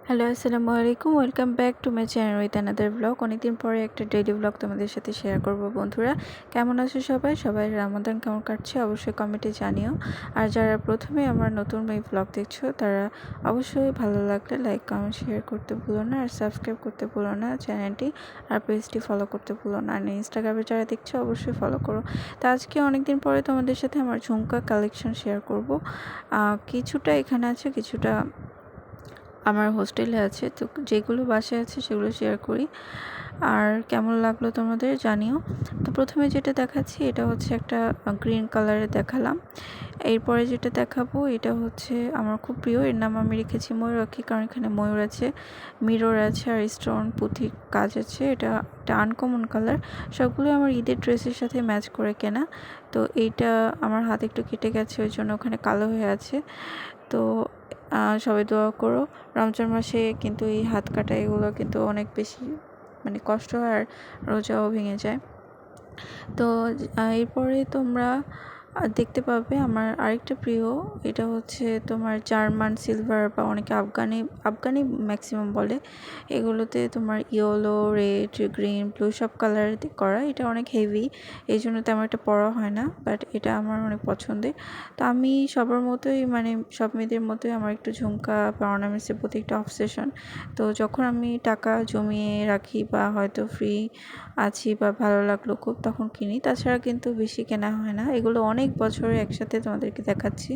Hello, আসসালামু আলাইকুম। Welcome back to my channel with another blog. অনেকদিন পরে একটা ডেইলি ব্লগ তোমাদের সাথে শেয়ার করব বন্ধুরা। কেমন আছো সবাই? সবাই রমাদান কেমন কাটছে অবশ্যই কমেন্টে জানিও। আর যারা প্রথমে আমার নতুন এই ব্লগ দেখছো তারা অবশ্যই ভালো লাগলে লাইক, কমেন্ট, শেয়ার করতে ভুলো না। আর সাবস্ক্রাইব করতে ভুলো না চ্যানেলটি। আর পেজটি ফলো করতে ভুলো না। আর ইনস্টাগ্রামে যারা দেখছো অবশ্যই ফলো করো। তো আজকে অনেকদিন পরে তোমাদের সাথে আমার ঝুমকা কালেকশন শেয়ার করব। কিছুটা এখানে আছে, কিছুটা আমার হোস্টেলে আছে। তো যেগুলো বাসায় আছে সেগুলো শেয়ার করি। আর কেমন লাগলো তোমাদের জানিও। তো প্রথমে যেটা দেখাচ্ছি এটা হচ্ছে একটা গ্রিন কালারের দেখালাম। এরপরে যেটা দেখাবো এটা হচ্ছে আমার খুব প্রিয়। এর নাম আমি রেখেছি ময়ূরাক্ষী, কারণ এখানে ময়ূর আছে, মিরর আছে আর স্টোন পুঁথি কাজ আছে। এটা একটা আনকমন কালার। সবগুলো আমার ঈদের ড্রেসের সাথে ম্যাচ করে কেনা। তো এইটা আমার হাত একটু কেটে গেছে, ওই জন্য ওখানে কালো হয়ে আছে। তো সবাই দোয়া করো। রমজান মাসে কিন্তু এই হাত কাটা এগুলো কিন্তু অনেক বেশি কষ্ট হয়, আর রোজাও ভেঙে যায়। তো এরপরে তোমরা দেখতে পাবে আমার আরেকটা প্রিয়, এটা হচ্ছে তোমার জার্মান সিলভার বা অনেকে আফগানি আফগানি ম্যাক্সিমাম বলে। এগুলোতে তোমার ইয়েলো, রেড, গ্রিন, ব্লু সব কালার করা। এটা অনেক হেভি, এই জন্য তেমন একটা পরা হয় না, বাট এটা আমার অনেক পছন্দের। তো আমি সবার মতোই সব মেয়েদের মতোই আমার একটু ঝুমকা বা অর্নামেন্টসের প্রতি একটা অবসেশন। তো যখন আমি টাকা জমিয়ে রাখি বা হয়তো ফ্রি আছি বা ভালো লাগলো খুব, তখন কিনি। তাছাড়া কিন্তু বেশি কেনা হয় না। এগুলো অনেক বছরে একসাথে তোমাদেরকে দেখাচ্ছি।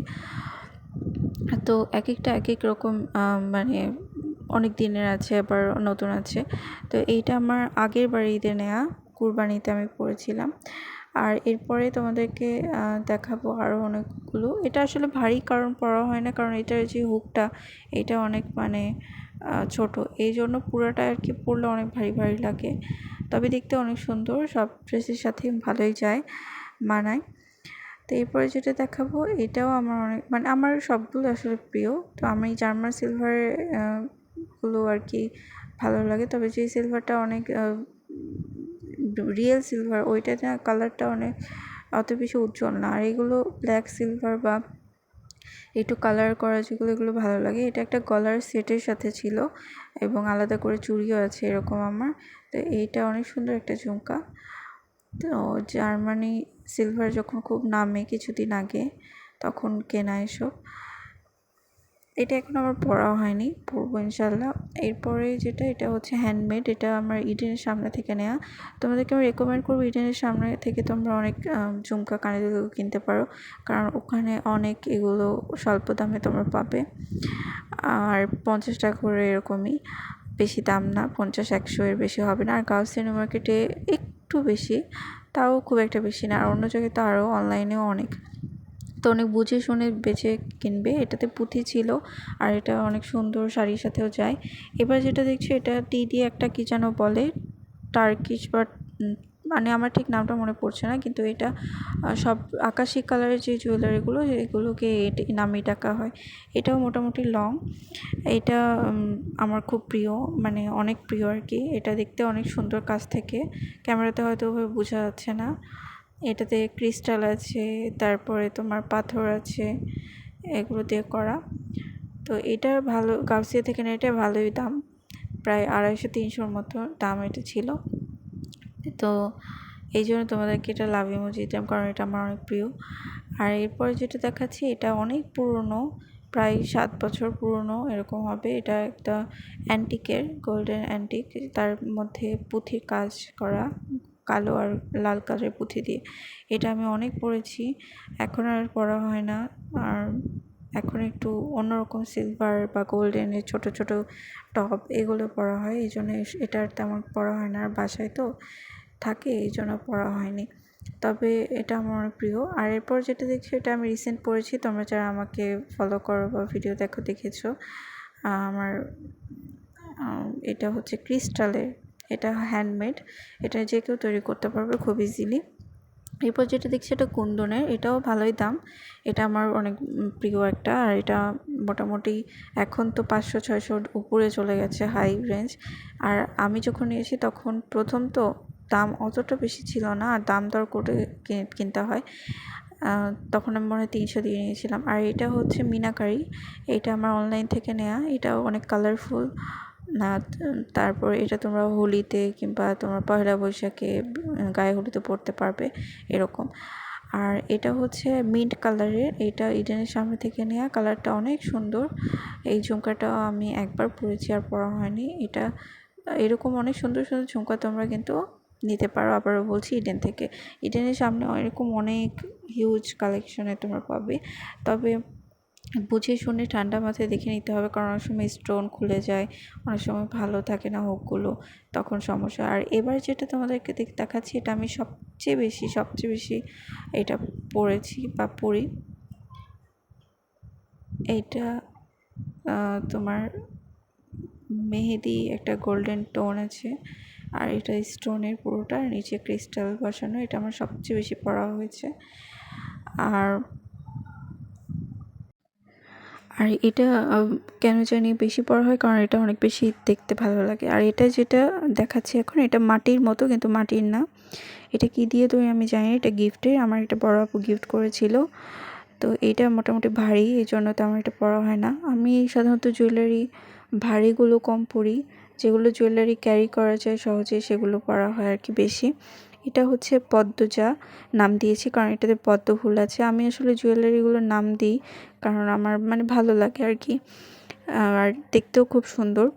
তো এক একটা এক এক রকম অনেক দিনের আছে, আবার নতুন আছে। তো এইটা আমার আগের বার ঈদে নেওয়া, কুরবানিতে আমি পরেছিলাম। আর এরপরে তোমাদেরকে দেখাবো আরও অনেকগুলো। এটা আসলে ভারী কারণ পরা হয় না, কারণ এটার যে হুকটা এটা অনেক ছোট, এই জন্য পুরোটা আর কি পরলে অনেক ভারী ভারী লাগে। তবে দেখতে অনেক সুন্দর, সব ড্রেসের সাথে ভালোই যায়, মানায়। তো এরপরে যেটা দেখাবো এটাও আমার অনেক আমার সবগুলো আসলে প্রিয়। তো আমি জার্মান সিলভার গুলো আর কি ভালো লাগে। তবে যে সিলভারটা অনেক রিয়েল সিলভার, ওইটাতে কালারটা অনেক অত বেশি উজ্জ্বল না। আর এগুলো ব্ল্যাক সিলভার বা একটু কালার করা যেগুলো, এগুলো ভালো লাগে। এটা একটা গলার সেটের সাথে ছিল এবং আলাদা করে চুড়িও আছে এরকম আমার। তো এইটা অনেক সুন্দর একটা ঝুমকা। তো জার্মানি সিলভার যখন খুব নামে কিছুদিন আগে, তখন কেনা এসব। এটা এখন আমার পরা হয়নি, পরবো ইনশাল্লাহ। এরপরে যেটা, এটা হচ্ছে হ্যান্ডমেড। এটা আমার ইডেনের সামনে থেকে নেওয়া। তোমাদেরকে আমি রেকমেন্ড করবো ইডেনের সামনে থেকে তোমরা অনেক ঝুমকা কানের কিনতে পারো, কারণ ওখানে অনেক এগুলো স্বল্প দামে তোমরা পাবে। আর 50 টাকা করে এরকমই, বেশি দাম না, 50-100 এর বেশি হবে না। আর গার্লস নিউ মার্কেটে একটু বেশি, তাও খুব একটা বেশি না। আর অন্য জায়গায় তো আরও, অনলাইনেও অনেক। তো অনেক বুঝে শুনে বেছে কিনবে। এটাতে পুঁথি ছিল, আর এটা অনেক সুন্দর, শাড়ির সাথেও যায়। এবার যেটা দেখছি এটা দিয়ে একটা কী যেন বলে, টার্কিশ বা আমার ঠিক নামটা মনে পড়ছে না, কিন্তু এটা সব আকাশি কালারের যে জুয়েলারিগুলো এগুলোকে নামেই ডাকা হয়। এটাও মোটামুটি লং। এটা আমার খুব প্রিয়, অনেক প্রিয় আর কি। এটা দেখতে অনেক সুন্দর কাছ থেকে, ক্যামেরাতে হয়তো ওভাবে বোঝা যাচ্ছে না। এটাতে ক্রিস্টাল আছে, তারপরে তোমার পাথর আছে, এগুলো দিয়ে করা। তো এটার ভালো, গাউসিয়া থেকে না, এটা ভালোই দাম, প্রায় 250-300 মতো দাম এটা ছিল। তো এই জন্য তোমাদেরকে এটা লাভ ইমোজি দিলাম, কারণ এটা আমার অনেক প্রিয়। আর এরপরে যেটা দেখাচ্ছি এটা অনেক পুরনো, প্রায় 7 বছর পুরনো এরকম হবে। এটা একটা অ্যান্টিকের, গোল্ডেন অ্যান্টিক, তার মধ্যে পুঁথির কাজ করা, কালো আর লাল কালারের পুঁথি দিয়ে। এটা আমি অনেক পরেছি, এখন আর পরা হয় না। আর এখন একটু অন্যরকম সিলভার বা গোল্ডেনের ছোট ছোট টপ এগুলো পরা হয়, এই জন্য এটা আর তেমন পরা হয় না। আর বাসায় তো থাকে, এই জন্য পরা হয়নি। তবে এটা আমার অনেক প্রিয়। আর এরপর যেটা দেখছি এটা আমি রিসেন্ট পড়েছি, তোমরা যারা আমাকে ফলো করো বা ভিডিও দেখেছো, আমার এটা হচ্ছে ক্রিস্টালের, এটা হ্যান্ডমেড, এটা যে কেউ তৈরি করতে পারবে খুব ইজিলি। এরপর যেটা দেখছি এটা কুন্দনের, এটাও ভালোই দাম। এটা আমার অনেক প্রিয় একটা। আর এটা মোটামুটি এখন তো 500-600 উপরে চলে গেছে, হাই রেঞ্জ। আর আমি যখন নিয়েছি তখন প্রথম তো দাম অতটা বেশি ছিল না, আর দাম দর করে কিনতে হয়। তখন আমি মনে হয় 300 দিয়ে নিয়েছিলাম। আর এটা হচ্ছে মিনাকারি, এটা আমার অনলাইন থেকে নেওয়া। এটাও অনেক কালারফুল। না, তারপর এটা তোমরা হোলিতে কিংবা তোমরা পয়লা বৈশাখে গায়ে হলুদে পরতে পারবে এরকম। আর এটা হচ্ছে মিন্ট কালারের, এটা ইডেনের সামনে থেকে নেওয়া। কালারটা অনেক সুন্দর। এই ঝুমকাটা আমি একবার পরেছি আর পরা হয়নি। এটা এরকম অনেক সুন্দর সুন্দর ঝুমকা তোমরা কিন্তু নিতে পারো। আবারও বলছি, ইডেন থেকে। ইডেনের সামনে এরকম অনেক হিউজ কালেকশনে তোমরা পাবে, তবে বুঝে শুনে ঠান্ডা মাথায় দেখে নিতে হবে, কারণ অনেক সময় স্টোন খুলে যায়, অনেক সময় ভালো থাকে না হুকগুলো, তখন সমস্যা। আর এবার যেটা তোমাদেরকে দেখাচ্ছি, এটা আমি সবচেয়ে বেশি এটা পরেছি বা পরি। এইটা তোমার মেহেদি একটা গোল্ডেন টোন আছে, আর এটা স্টোনের পুরোটা, নিচে ক্রিস্টাল বসানো। এটা আমার সবচেয়ে বেশি পরা হয়েছে। আর এটা কেন জানি বেশি পরা হয়, কারণ এটা অনেক বেশি দেখতে ভালো লাগে। আর এটা যেটা দেখাচ্ছি এখন, এটা মাটির মতো কিন্তু মাটির না। এটা কি দিয়ে তৈরি আমি জানি, এটা গিফটের, আমার একটা বড় আপু গিফট করেছিল। তো এটা মোটামুটি ভারী, এই জন্য তো আমার এটা পরা হয় না। আমি সাধারণত জুয়েলারি ভারীগুলো কম পরি, যেগুলো জুয়েলারি ক্যারি করা যায় সহজে সেগুলো পরা হয় আর কি বেশি। এটা হচ্ছে পদ্মজা নাম দিয়েছি, কারণ এটাতে পদ্ম ফুল আছে। আমি আসলে জুয়েলারিগুলোর নাম দিই কারণ আমার মানে ভালো লাগে আর কি, আর দেখতেও খুব সুন্দর।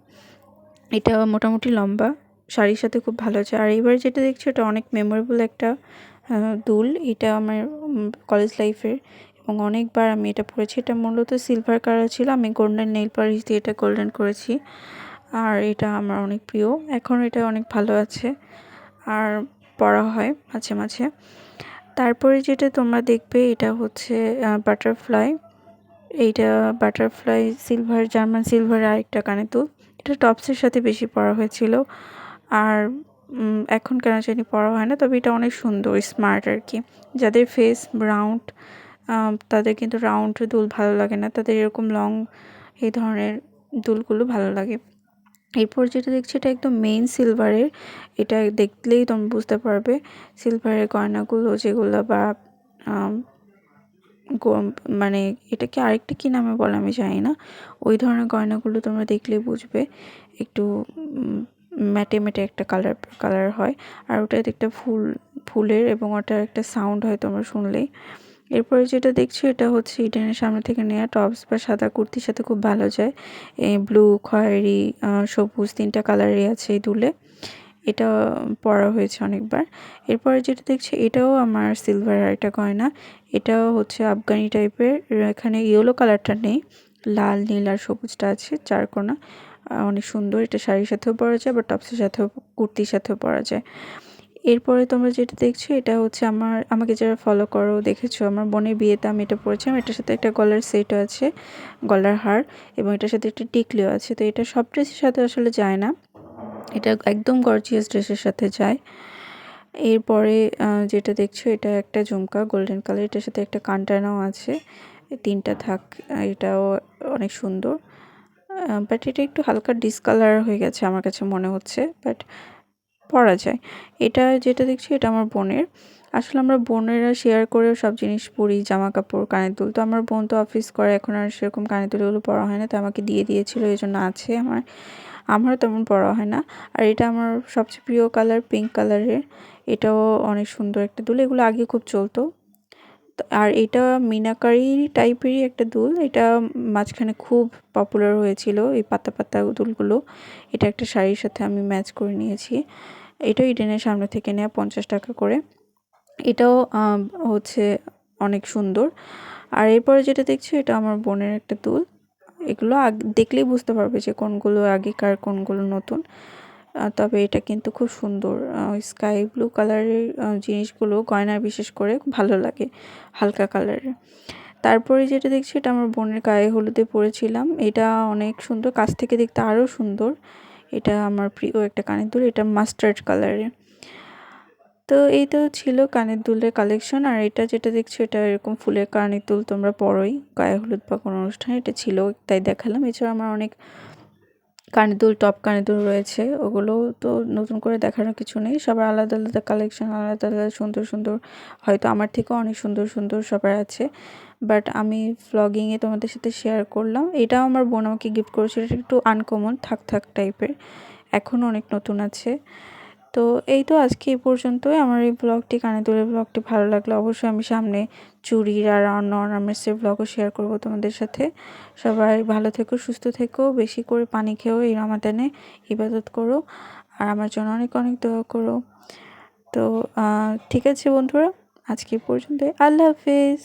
এটা মোটামুটি লম্বা, শাড়ির সাথে খুব ভালো আছে। আর এবার যেটা দেখছি, এটা অনেক মেমোরেবল একটা দুল। এটা আমার কলেজ লাইফের, এবং অনেকবার আমি এটা পরেছি। এটা মূলত সিলভার কালার ছিল, আমি গোল্ডেন নেইল পালিশ দিয়ে এটা গোল্ডেন করেছি। আর এটা আমার অনেক প্রিয়, এখন এটা অনেক ভালো আছে আর পরা হয় মাঝে মাঝে। তারপরে যেটা তোমরা দেখবে, এটা হচ্ছে বাটারফ্লাই। এইটা বাটারফ্লাই সিলভার, জার্মান সিলভার আরেকটা কানের দুল। এটা টপসের সাথে বেশি পরা হয়েছিল, আর এখন কেন জানি পরা হয় না। তবে এটা অনেক সুন্দর, স্মার্ট আর কি। যাদের ফেস রাউন্ড, তাদের কিন্তু রাউন্ড দুল ভালো লাগে না, তাদের এরকম লং এই ধরনের দুলগুলো ভালো লাগে। এরপর যেটা দেখছি, এটা একদম মেইন সিলভারের। এটা দেখলেই তোমরা বুঝতে পারবে সিলভারের গয়নাগুলো যেগুলো, বা মানে এটাকে আরেকটা কী নামে বলে আমি জানি না, ওই ধরনের গয়নাগুলো তোমরা দেখলেই বুঝবে। একটু ম্যাটে ম্যাটে একটা কালার হয়, আর ওটাতে একটা ফুলের, এবং ওটার একটা সাউন্ড হয় তোমরা শুনলেই। এরপরে যেটা দেখছি, এটা হচ্ছে ইডেনের সামনে থেকে নেওয়া। টপস বা সাদা কুর্তির সাথে খুব ভালো যায়। ব্লু, খয়েরি, সবুজ, 3টা কালারই আছে এই দুলে। এটা পরা হয়েছে অনেকবার। এরপরে যেটা দেখছি, এটাও আমার সিলভার একটা গয়না। এটাও হচ্ছে আফগানি টাইপের, এখানে ইয়েলো কালারটা নেই, লাল, নীল আর সবুজটা আছে, চারকোনা। অনেক সুন্দর। এটা শাড়ির সাথেও পরা যায়, বা টপসের সাথেও, কুর্তির সাথেও পরা যায়। এরপরে তোমরা যেটা দেখছো, এটা হচ্ছে আমাকে যারা ফলো করো দেখেছো, আমার বোনের বিয়েতে আমি এটা পরেছিলাম। এটার সাথে একটা গলার সেটও আছে, গলার হার, এবং এটার সাথে একটা টিকলিও আছে। তো এটা সব ড্রেসের সাথে আসলে যায় না, এটা একদম গর্জিয়াস ড্রেসের সাথে যায়। এরপরে যেটা দেখছো, এটা একটা ঝুমকা গোল্ডেন কালার, এটার সাথে একটা কানটানাও আছে, 3টা থাক। এটাও অনেক সুন্দর, বাট এটা একটু হালকা ডিসকালার হয়ে গেছে আমার কাছে মনে হচ্ছে, বাট পরা যায়। এটা যেটা দেখছি, এটা আমার বোনের। আসলে আমরা বোনেরা শেয়ার করেও সব জিনিস পরি, জামা কাপড়, কানের দুল। তো আমার বোন তো অফিস করে, এখন আর সেরকম কানের দুলগুলো পরা হয় না, তো আমাকে দিয়ে দিয়েছিল, এই জন্য আছে আমারও তেমন পরা হয় না। আর এটা আমার সবচেয়ে প্রিয় কালার, পিঙ্ক কালারের। এটাও অনেক সুন্দর একটা দুল, এগুলো আগে খুব চলতো। আর এটা মিনাকারি টাইপেরই একটা দুল, এটা মাঝখানে খুব পপুলার হয়েছিল, এই পাতা পাতা দুলগুলো। এটা একটা শাড়ির সাথে আমি ম্যাচ করে নিয়েছি। এটাও ইডেনের সামনে থেকে নেওয়া, 50 টাকা করে। এটাও হচ্ছে অনেক সুন্দর। আর এরপরে যেটা দেখছি, এটা আমার বোনের একটা দুল। এগুলো দেখলেই বুঝতে পারবে যে কোনগুলো আগেকার, কোনগুলো নতুন। তবে এটা কিন্তু খুব সুন্দর, স্কাই ব্লু কালারের জিনিসগুলো, গয়না বিশেষ করে ভালো লাগে, হালকা কালারের। তারপরে যেটা দেখছি, এটা আমার বোনের গায়ে হলুদে পরেছিলাম। এটা অনেক সুন্দর, কাছ থেকে দেখতে আরও সুন্দর। এটা আমার প্রিয় একটা কানের দুল, এটা মাস্টার্ড কালারের। তো এই তো ছিল কানের দুলের কালেকশন। আর এটা যেটা দেখছো, এটা এরকম ফুলের কানের দুল তোমরা পরোই গায়ে হলুদ বা কোনো অনুষ্ঠানে, এটা ছিল তাই দেখালাম। এছাড়া আমার অনেক কানের দুল, টপ কানের দুল রয়েছে, ওগুলো তো নতুন করে দেখানোর কিছু নেই। সবার আলাদা আলাদা কালেকশন, আলাদা আলাদা সুন্দর সুন্দর, হয়তো আমার থেকেও অনেক সুন্দর সুন্দর সবার আছে, বাট আমি ভ্লগিংয়ে তোমাদের সাথে শেয়ার করলাম। এটাও আমার বোন আমাকে গিফট করেছিল, এটা একটু আনকমন থাক থাক টাইপের, এখনও অনেক নতুন আছে। তো এই তো আজকে এই পর্যন্তই আমার এই ব্লগটি, কানের দুলের ব্লগটি ভালো লাগলে অবশ্যই আমি সামনে চুড়ির আর অন্য অর্নামেন্টসের ব্লগও শেয়ার করব তোমাদের সাথে। সবাই ভালো থেকো, সুস্থ থেকো, বেশি করে পানি খেও, এই রমাদানে ইবাদত করো, আর আমার জন্য অনেক অনেক দোয়া করো। তো ঠিক আছে বন্ধুরা, আজকে এই পর্যন্তই। আল্লাহ হাফেজ।